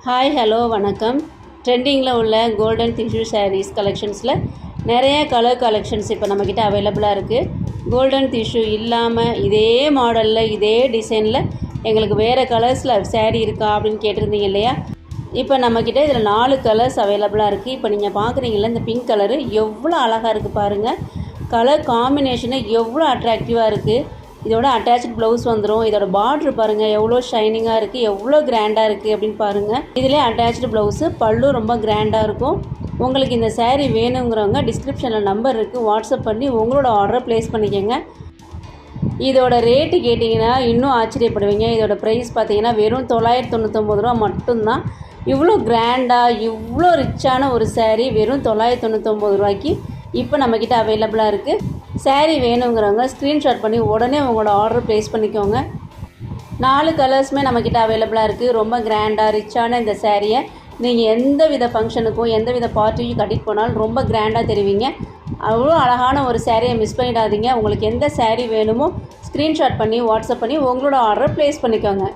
Hi hello வணக்கம். ட்ரெண்டிங்கில் உள்ள கோல்டன் டிஷ்யூ சாரீஸ் கலெக்ஷன்ஸில் நிறைய கலர் கலெக்ஷன்ஸ் இப்போ நம்மக்கிட்ட அவைலபிளாக இருக்குது. கோல்டன் டிஷ்யூ இல்லாமல் இதே மாடலில் இதே டிசைனில் எங்களுக்கு வேறு கலர்ஸில் சாரீ இருக்கா அப்படின்னு கேட்டிருந்தீங்க இல்லையா? இப்போ நம்மக்கிட்ட இதில் 4 கலர்ஸ் அவைலபிளாக இருக்குது. இப்போ நீங்கள் பார்க்குறீங்களா, இந்த பிங்க் கலரு எவ்வளோ அழகாக இருக்குது பாருங்கள். கலர் காம்பினேஷனு எவ்வளோ அட்ராக்டிவாக இருக்குது. இதோட அட்டாச்சு ப்ளவுஸ் வந்துடும். இதோட பார்ட்ரு பாருங்கள் எவ்வளோ ஷைனிங்காக இருக்குது, எவ்வளோ கிராண்டாக இருக்குது அப்படின்னு பாருங்கள். இதிலே அட்டாச்சு ப்ளவுஸு, பல்லு ரொம்ப கிராண்டாக இருக்கும். உங்களுக்கு இந்த சாரீ வேணுங்கிறவங்க டிஸ்கிரிப்ஷனில் நம்பர் இருக்குது, வாட்ஸ்அப் பண்ணி உங்களோட ஆர்டரை ப்ளேஸ் பண்ணிக்கோங்க. இதோட ரேட்டு கேட்டிங்கன்னா இன்னும் ஆச்சரியப்படுவீங்க. இதோட ப்ரைஸ் பார்த்தீங்கன்னா வெறும் 999 ரூபா மட்டும்தான். இவ்வளோ கிராண்டாக இவ்வளோ ரிச்சான ஒரு சாரீ வெறும் 999 ரூபாய்க்கு இப்போ நம்மக்கிட்ட அவைலபிளாக இருக்குது. சாரீ வேணுங்கிறவங்க ஸ்க்ரீன்ஷாட் பண்ணி உடனே உங்களோட ஆர்டர் ப்ளேஸ் பண்ணிக்கோங்க. 4 கலர்ஸுமே நம்மக்கிட்ட அவைலபிளாக இருக்குது. ரொம்ப கிராண்டாக ரிச்சான இந்த சாரியை நீங்கள் எந்த வித ஃபங்க்ஷனுக்கும் எந்த வித பார்ட்டிக்கும் கட்டிட்டு போனாலும் ரொம்ப கிராண்டாக தெரிவிங்க. அவ்வளோ அழகான ஒரு சாரியை மிஸ் பண்ணிடாதீங்க. உங்களுக்கு எந்த சாரீ வேணுமோ ஸ்க்ரீன்ஷாட் பண்ணி வாட்ஸ்அப் பண்ணி உங்களோட ஆர்டரை ப்ளேஸ் பண்ணிக்கோங்க.